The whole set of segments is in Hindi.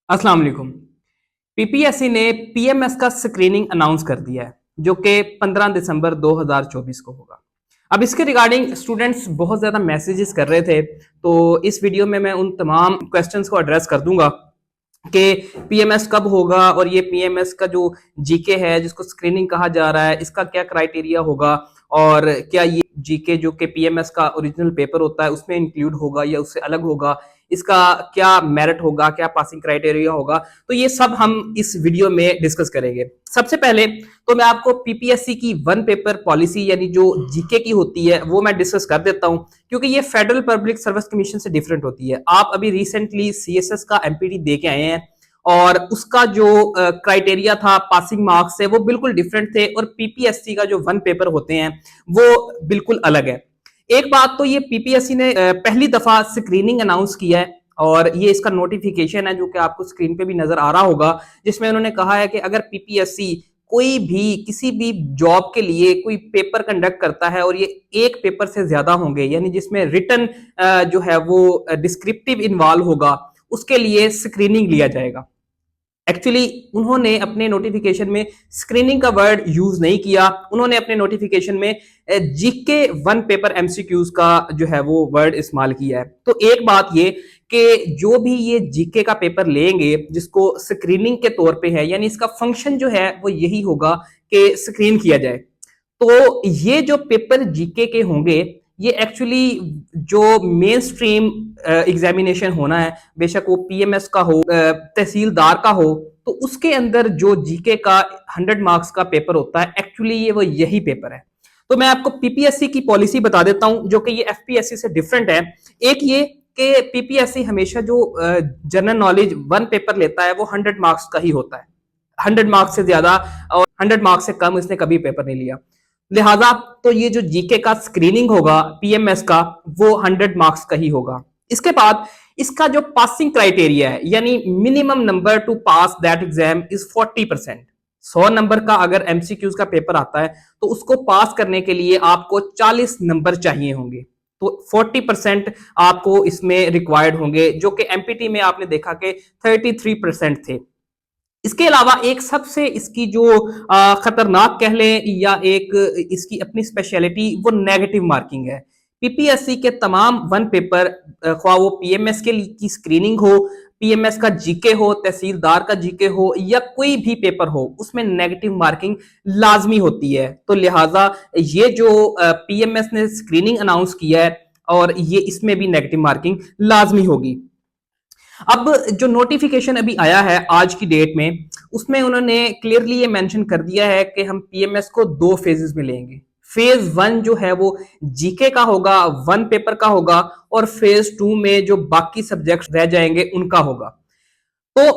अस्सलाम वालेकुम। पीपीएससी ने पीएमएस का स्क्रीनिंग अनाउंस कर दिया है जो कि 15 दिसंबर 2024 को होगा। अब इसके रिगार्डिंग स्टूडेंट्स बहुत ज़्यादा मैसेजेस कर रहे थे, तो इस वीडियो में मैं उन तमाम क्वेश्चंस को एड्रेस कर दूंगा कि पीएमएस कब होगा और ये पीएमएस का जो जीके है जिसको स्क्रीनिंग कहा जा रहा है इसका क्या क्राइटेरिया होगा और क्या ये जीके जो कि पीएमएस का ओरिजिनल पेपर होता है उसमें इंक्लूड होगा या उससे अलग होगा, इसका क्या मेरिट होगा, क्या पासिंग क्राइटेरिया होगा। तो ये सब हम इस वीडियो में डिस्कस करेंगे। सबसे पहले तो मैं आपको पीपीएससी की वन पेपर पॉलिसी यानी जो जीके की होती है वो मैं डिस्कस कर देता हूं, क्योंकि ये फेडरल पब्लिक सर्विस कमीशन से डिफरेंट होती है। आप अभी रिसेंटली सीएसएस का एमपीटी दे के आए हैं और उसका जो क्राइटेरिया था पासिंग मार्क्स से वो बिल्कुल डिफरेंट थे और पीपीएससी का जो वन पेपर होते हैं वो बिल्कुल अलग है। एक बात तो ये पीपीएससी ने पहली दफा स्क्रीनिंग अनाउंस किया है और ये इसका नोटिफिकेशन है जो कि आपको स्क्रीन पे भी नजर आ रहा होगा, जिसमें उन्होंने कहा है कि अगर पीपीएससी कोई भी किसी भी जॉब के लिए कोई पेपर कंडक्ट करता है और ये एक पेपर से ज्यादा होंगे यानी जिसमें रिटन जो है वो डिस्क्रिप्टिव इन्वॉल्व होगा, उसके लिए स्क्रीनिंग लिया जाएगा। एक्चुअली उन्होंने अपने नोटिफिकेशन में स्क्रीनिंग का वर्ड यूज नहीं किया, उन्होंने अपने नोटिफिकेशन में जीके वन पेपर एमसीक्यूज का जो है वो वर्ड इस्तेमाल किया है। तो एक बात ये कि जो भी ये जीके का पेपर लेंगे जिसको स्क्रीनिंग के तौर पे है यानी इसका फंक्शन जो है वो यही होगा कि स्क्रीन किया जाए। तो ये जो पेपर जीके के होंगे ये एक्चुअली जो मेन स्ट्रीम एग्जामिनेशन होना है, बेशक वो पीएमएस का हो तहसीलदार का हो, तो उसके अंदर जो जीके का 100 मार्क्स का पेपर होता है एक्चुअली ये वो यही पेपर है। तो मैं आपको पीपीएससी की पॉलिसी बता देता हूं जो कि ये एफपीएससी से डिफरेंट है। एक ये कि पीपीएससी हमेशा जो जनरल नॉलेज वन पेपर लेता है वो 100 मार्क्स का ही होता है। 100 मार्क्स से ज्यादा और 100 मार्क्स से कम इसने कभी पेपर नहीं लिया। लिहाजा तो ये जो जीके का स्क्रीनिंग होगा पीएमएस का वो 100 मार्क्स का ही होगा। इसके बाद इसका जो पासिंग क्राइटेरिया है यानी minimum number two pass that exam is 40%। 100 number का अगर एमसीक्यूज का पेपर आता है तो उसको पास करने के लिए आपको 40 नंबर चाहिए होंगे, तो 40% आपको इसमें रिक्वायर्ड होंगे जो कि एमपीटी में आपने देखा कि 33% थे। इसके अलावा एक सबसे इसकी जो खतरनाक कह लें या एक इसकी अपनी स्पेशलिटी वो नेगेटिव मार्किंग है। पीपीएससी के तमाम वन पेपर ख्वाह वो पीएमएस के की स्क्रीनिंग हो, पीएमएस का जीके हो, तहसीलदार का जीके हो या कोई भी पेपर हो, उसमें नेगेटिव मार्किंग लाजमी होती है। तो लिहाजा ये जो पीएमएस ने स्क्रीनिंग अनाउंस किया है और ये इसमें भी नेगेटिव मार्किंग लाजमी होगी। अब जो नोटिफिकेशन अभी आया है आज की डेट में उसमें उन्होंने क्लियरली ये मेंशन कर दिया है कि हम पीएमएस को दो फेजेस में लेंगे। फेज वन जो है वो जीके का होगा, वन पेपर का होगा, और फेज टू में जो बाकी सब्जेक्ट्स रह जाएंगे उनका होगा। तो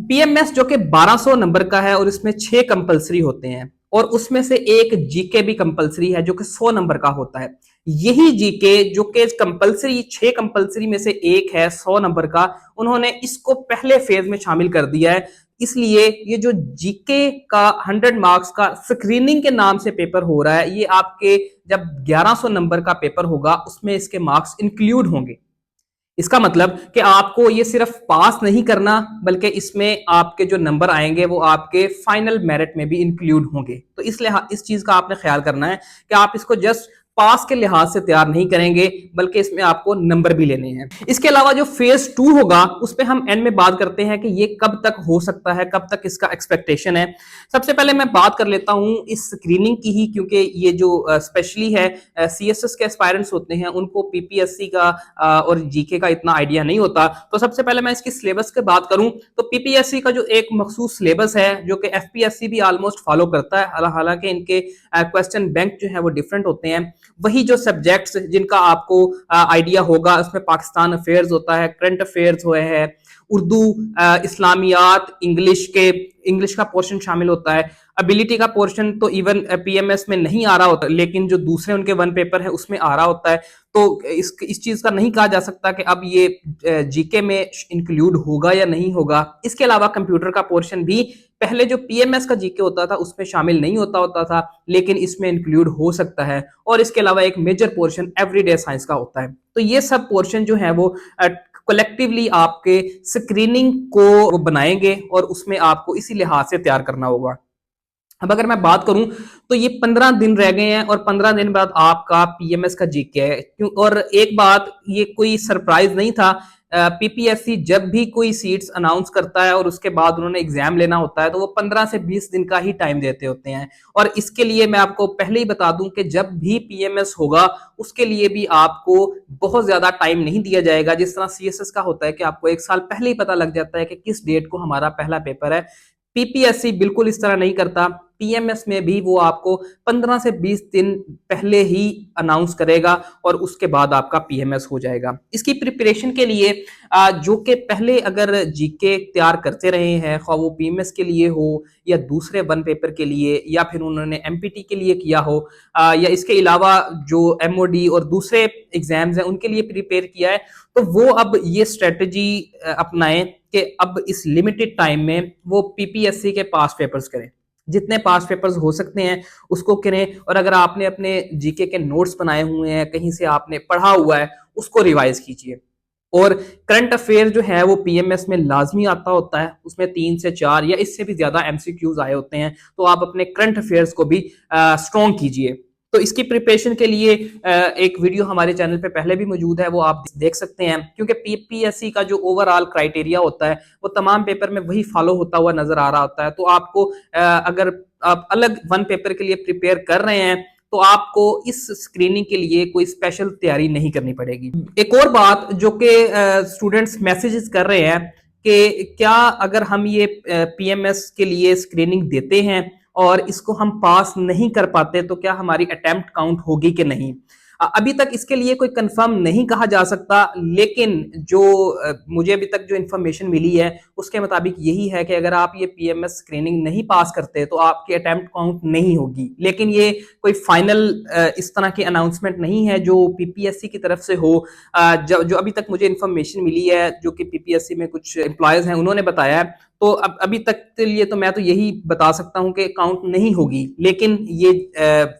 पीएमएस जो कि 1200 नंबर का है और इसमें 6 कंपलसरी होते हैं और उसमें से एक जीके भी कंपलसरी है जो कि 100 नंबर का होता है। यही जीके जो कि कंपलसरी 6 कंपलसरी में से एक है 100 नंबर का, उन्होंने इसको पहले फेज में शामिल कर दिया है। इसलिए ये जो जीके का 100 मार्क्स का स्क्रीनिंग के नाम से पेपर हो रहा है, ये आपके जब 1100 नंबर का पेपर होगा उसमें इसके मार्क्स इंक्लूड होंगे। इसका मतलब कि आपको ये सिर्फ पास नहीं करना बल्कि इसमें आपके जो नंबर आएंगे वो आपके फाइनल मेरिट में भी इंक्लूड होंगे। तो इसलिए इस चीज का आपने ख्याल करना है कि आप इसको जस्ट पास के लिहाज से तैयार नहीं करेंगे बल्कि इसमें आपको नंबर भी लेने हैं। इसके अलावा जो फेज टू होगा उस पर हम एंड में बात करते हैं कि ये कब तक हो सकता है, कब तक इसका एक्सपेक्टेशन है। सबसे पहले मैं बात कर लेता हूं इस स्क्रीनिंग की ही, क्योंकि ये जो स्पेशली है सीएसएस के एस्पायरेंट्स होते हैं उनको पीपीएससी का और जीके का इतना आइडिया नहीं होता। तो सबसे पहले मैं इसकी सिलेबस की बात करूं तो पीपीएससी का जो एक मखसूस सिलेबस है जो कि एफपीएससी भी ऑलमोस्ट फॉलो करता है, हालांकि इनके क्वेश्चन बैंक जो है वो डिफरेंट होते हैं। वही जो सब्जेक्ट्स जिनका आपको आइडिया होगा, उसमें पाकिस्तान अफेयर्स होता है, करंट अफेयर्स हुए हैं, उर्दू, इस्लामियात, इंग्लिश का पोर्शन शामिल होता है। एबिलिटी का पोर्शन तो इवन पीएमएस में नहीं आ रहा होता लेकिन जो दूसरे उनके वन पेपर है उसमें आ रहा होता है। तो इस चीज का नहीं कहा जा सकता कि अब ये जीके में इंक्लूड होगा या नहीं होगा। इसके अलावा कंप्यूटर का पोर्शन भी पहले जो पीएमएस का जीके होता था उसमें शामिल नहीं होता था लेकिन इसमें इंक्लूड हो सकता है। और इसके अलावा एक मेजर पोर्शन एवरीडे साइंस का होता है। तो ये सब पोर्शन जो है वो कलेक्टिवली आपके स्क्रीनिंग को वो बनाएंगे और उसमें आपको इसी लिहाज से तैयार करना होगा। अब अगर मैं बात करूं तो ये 15 दिन रह गए हैं और 15 दिन बाद आपका पीएमएस का जीके है। क्यों? और एक बात, ये कोई सरप्राइज नहीं था। पीपीएससी जब भी कोई सीट्स अनाउंस करता है और उसके बाद उन्होंने एग्जाम लेना होता है तो वो 15 से 20 दिन का ही टाइम देते होते हैं। और इसके लिए मैं आपको पहले ही बता दूं कि जब भी पीएमएस होगा उसके लिए भी आपको बहुत ज्यादा टाइम नहीं दिया जाएगा। जिस तरह सीएसएस का होता है कि आपको एक साल पहले ही पता लग जाता है कि किस डेट को हमारा पहला पेपर है, पीपीएससी बिल्कुल इस तरह नहीं करता। पीएमएस में भी वो आपको 15 से 20 दिन पहले ही अनाउंस करेगा और उसके बाद आपका पीएमएस हो जाएगा। इसकी प्रिपरेशन के लिए जो कि पहले अगर जीके तैयार करते रहे हैं, खा वो पीएमएस के लिए हो या दूसरे वन पेपर के लिए या फिर उन्होंने एमपीटी के लिए किया हो, या इसके अलावा जो एमओडी और दूसरे एग्जाम्स हैं उनके लिए प्रिपेयर किया है, तो वो अब ये स्ट्रेटजी अपनाएं कि अब इस लिमिटेड टाइम में वो पीपीएससी के पास पेपर्स करें, जितने पास पेपर्स हो सकते हैं उसको करें। और अगर आपने अपने जीके के नोट्स बनाए हुए हैं, कहीं से आपने पढ़ा हुआ है, उसको रिवाइज कीजिए। और करंट अफेयर जो है वो पीएमएस में लाजमी आता होता है, उसमें 3 से 4 या इससे भी ज्यादा एमसीक्यूज आए होते हैं, तो आप अपने करंट अफेयर्स को भी स्ट्रॉन्ग कीजिए। तो इसकी प्रिपरेशन के लिए एक वीडियो हमारे चैनल पे पहले भी मौजूद है, वो आप देख सकते हैं। क्योंकि पीपीएससी का जो ओवरऑल क्राइटेरिया होता है वो तमाम पेपर में वही फॉलो होता हुआ नजर आ रहा होता है। तो आपको अगर आप अलग वन पेपर के लिए प्रिपेयर कर रहे हैं तो आपको इस स्क्रीनिंग के लिए कोई स्पेशल तैयारी नहीं करनी पड़ेगी। एक और बात जो कि स्टूडेंट्स मैसेजेस कर रहे हैं कि क्या अगर हम ये पीएमएस के लिए स्क्रीनिंग देते हैं और इसको हम पास नहीं कर पाते तो क्या हमारी अटेम्प्ट काउंट होगी कि नहीं। अभी तक इसके लिए कोई कंफर्म नहीं कहा जा सकता, लेकिन जो मुझे अभी तक जो इन्फॉर्मेशन मिली है उसके मुताबिक यही है कि अगर आप ये पीएमएस स्क्रीनिंग नहीं पास करते तो आपकी अटेम्प्ट काउंट नहीं होगी। लेकिन ये कोई फाइनल इस तरह की अनाउंसमेंट नहीं है जो पीपीएससी की तरफ से हो। जो अभी तक मुझे इन्फॉर्मेशन मिली है, जो कि पीपीएससी में कुछ एम्प्लॉयज हैं उन्होंने बताया है, तो अब अभी तक के लिए तो मैं तो यही बता सकता हूं कि काउंट नहीं होगी। लेकिन ये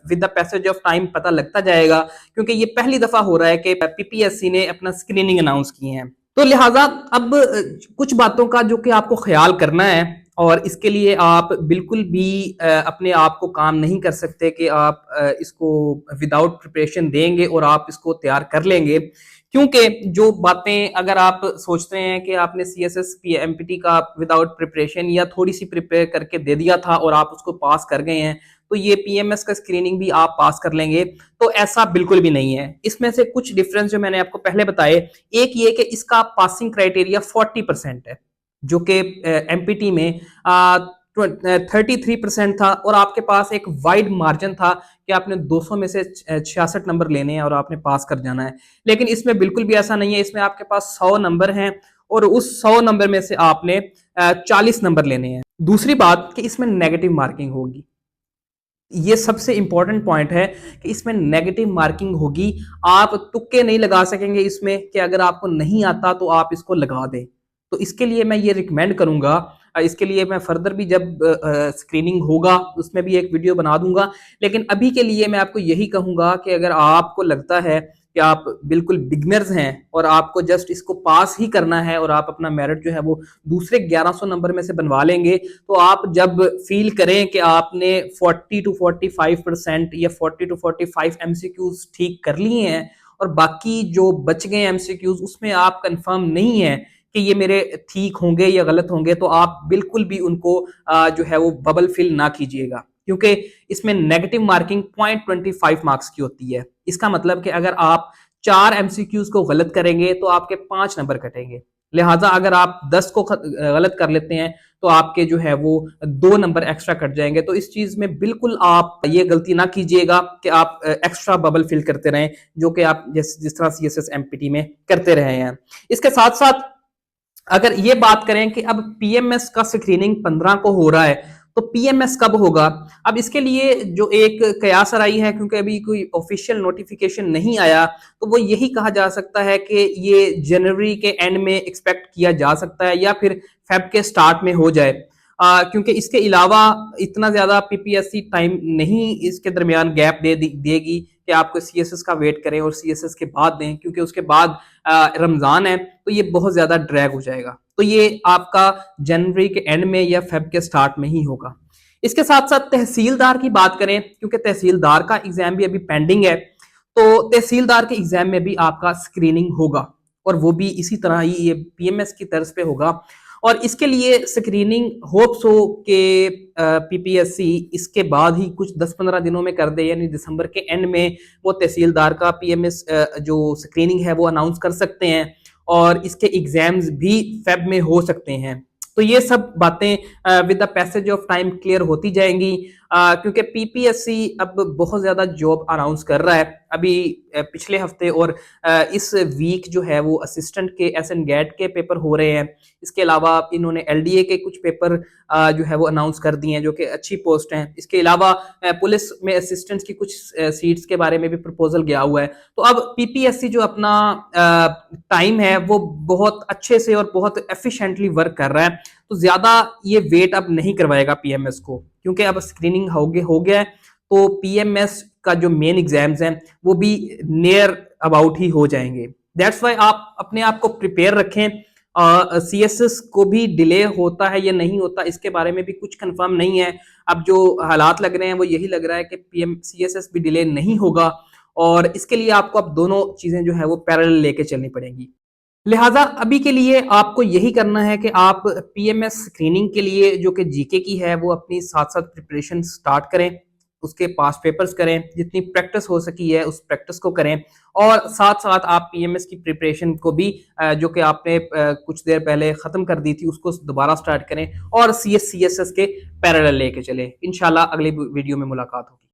with the passage of time पता लगता जाएगा, क्योंकि ये पहली दफा हो रहा है कि पीपीएससी ने अपना स्क्रीनिंग अनाउंस किए हैं। तो लिहाजा अब कुछ बातों का जो कि आपको ख्याल करना है, और इसके लिए आप बिल्कुल भी अपने आप को काम नहीं कर सकते कि आप इसको विदाउट प्रिपरेशन देंगे और आप इसको तैयार कर लेंगे। क्योंकि जो बातें अगर आप सोचते हैं कि आपने सीएसएस एमपीटी का विदाउट प्रिपरेशन या थोड़ी सी प्रिपेयर करके दे दिया था और आप उसको पास कर गए हैं तो ये पीएमएस का स्क्रीनिंग भी आप पास कर लेंगे, तो ऐसा बिल्कुल भी नहीं है। इसमें से कुछ डिफरेंस जो मैंने आपको पहले बताए, एक ये कि इसका पासिंग क्राइटेरिया 40% है, जो कि एमपीटी में 33% था, और आपके पास एक वाइड मार्जिन था कि आपने 200 में से 66 नंबर लेने हैं और आपने पास कर जाना है। लेकिन इसमें बिल्कुल भी ऐसा नहीं है, इसमें आपके पास 100 नंबर हैं और उस 100 नंबर में से आपने 40 नंबर लेने हैं। दूसरी बात कि इसमें नेगेटिव मार्किंग होगी, ये सबसे इंपॉर्टेंट पॉइंट है कि इसमें नेगेटिव मार्किंग होगी। आप तुक्के नहीं लगा सकेंगे इसमें कि अगर आपको नहीं आता तो आप इसको लगा दें। तो इसके लिए मैं ये रिकमेंड करूंगा, इसके लिए मैं फर्दर भी जब स्क्रीनिंग होगा उसमें भी एक वीडियो बना दूंगा। लेकिन अभी के लिए मैं आपको यही कहूंगा कि अगर आपको लगता है कि आप बिल्कुल बिगनर्स हैं और आपको जस्ट इसको पास ही करना है और आप अपना मेरिट जो है वो दूसरे 1100 नंबर में से बनवा लेंगे, तो आप जब फील करें कि आपने 40 to 45% या 40 to 45 एमसीक्यूज ठीक कर लिए हैं और बाकी जो बच गए एमसीक्यूज उसमें आप कंफर्म नहीं है कि ये मेरे ठीक होंगे या गलत होंगे, तो आप बिल्कुल भी उनको जो है वो बबल फिल ना कीजिएगा। क्योंकि इसमें नेगेटिव मार्किंग 0.25 मार्क्स की होती है। इसका मतलब कि अगर आप 4 एमसीक्यूज को गलत करेंगे तो आपके 5 नंबर कटेंगे। लिहाजा अगर आप 10 को गलत कर लेते हैं तो आपके जो है वो 2 नंबर एक्स्ट्रा कट जाएंगे। तो इस चीज में बिल्कुल आप ये गलती ना कीजिएगा कि आप एक्स्ट्रा बबल फिल करते रहें, जो कि आप जिस तरह सीएसएस एमपीटी में करते रहे हैं। इसके साथ साथ अगर ये बात करें कि अब पीएमएस का स्क्रीनिंग 15 को हो रहा है तो पीएमएस कब होगा, अब इसके लिए जो एक कयास आई है, क्योंकि अभी कोई ऑफिशियल नोटिफिकेशन नहीं आया, तो वो यही कहा जा सकता है कि ये जनवरी के एंड में एक्सपेक्ट किया जा सकता है या फिर फेब के स्टार्ट में हो जाए। क्योंकि इसके अलावा इतना ज्यादा पीपीएससी टाइम नहीं इसके दरमियान गैप देगी कि आपको सीएसएस का वेट करें और सीएसएस के बाद दें, क्योंकि उसके बाद रमजान है तो ये बहुत ज्यादा ड्रैग हो जाएगा। तो ये आपका जनवरी के एंड में या फेब के स्टार्ट में ही होगा। इसके साथ साथ तहसीलदार की बात करें, क्योंकि तहसीलदार का एग्जाम भी अभी पेंडिंग है, तो तहसीलदार के एग्जाम में भी आपका स्क्रीनिंग होगा और वो भी इसी तरह ही ये पीएमएस की तर्ज पे होगा। और इसके लिए स्क्रीनिंग होप्स हो के पीपीएससी इसके बाद ही कुछ 10-15 दिनों में कर दे, यानी दिसंबर के एंड में वो तहसीलदार का पीएमएस जो स्क्रीनिंग है वो अनाउंस कर सकते हैं और इसके एग्जाम्स भी फेब में हो सकते हैं। तो ये सब बातें with the passage of time clear होती जाएंगी, क्योंकि पीपीएससी अब बहुत ज्यादा जॉब अनाउंस कर रहा है। अभी पिछले हफ्ते और इस वीक जो है वो असिस्टेंट के एसएन गेट के पेपर हो रहे हैं। इसके अलावा इन्होंने एलडीए के कुछ पेपर जो है वो अनाउंस कर दिए हैं, जो कि अच्छी पोस्ट हैं। इसके अलावा पुलिस में असिस्टेंट्स की कुछ सीट्स के बारे में भी प्रपोजल गया हुआ है। तो अब पीपीएससी जो अपना टाइम है वो बहुत अच्छे से और बहुत एफिशिएंटली वर्क कर रहा है, तो ज्यादा ये वेट अब नहीं करवाएगा पीएमएस को, क्योंकि अब स्क्रीनिंग हो गया है। तो पीएमएस का जो मेन एग्जाम्स हैं वो भी नियर अबाउट ही हो जाएंगे। दैट्स वाई आप अपने आप को प्रिपेयर रखें। सीएसएस को भी डिले होता है या नहीं होता इसके बारे में भी कुछ कंफर्म नहीं है। अब जो हालात लग रहे हैं वो यही लग रहा है कि पीएम सीएसएस भी डिले नहीं होगा, और इसके लिए आपको अब दोनों चीजें जो है वो पैरेलल लेके चलनी पड़ेंगी। लिहाजा अभी के लिए आपको यही करना है कि आप पीएमएस स्क्रीनिंग के लिए जो कि जीके की है वो अपनी साथ साथ प्रिपरेशन स्टार्ट करें, उसके पास पेपर्स करें, जितनी प्रैक्टिस हो सकी है उस प्रैक्टिस को करें, और साथ साथ आप पीएमएस की प्रिपरेशन को भी जो कि आपने कुछ देर पहले खत्म कर दी थी उसको दोबारा स्टार्ट करें और सीएसएस के पैरेलल लेके चले। इंशाल्लाह अगली वीडियो में मुलाकात होगी।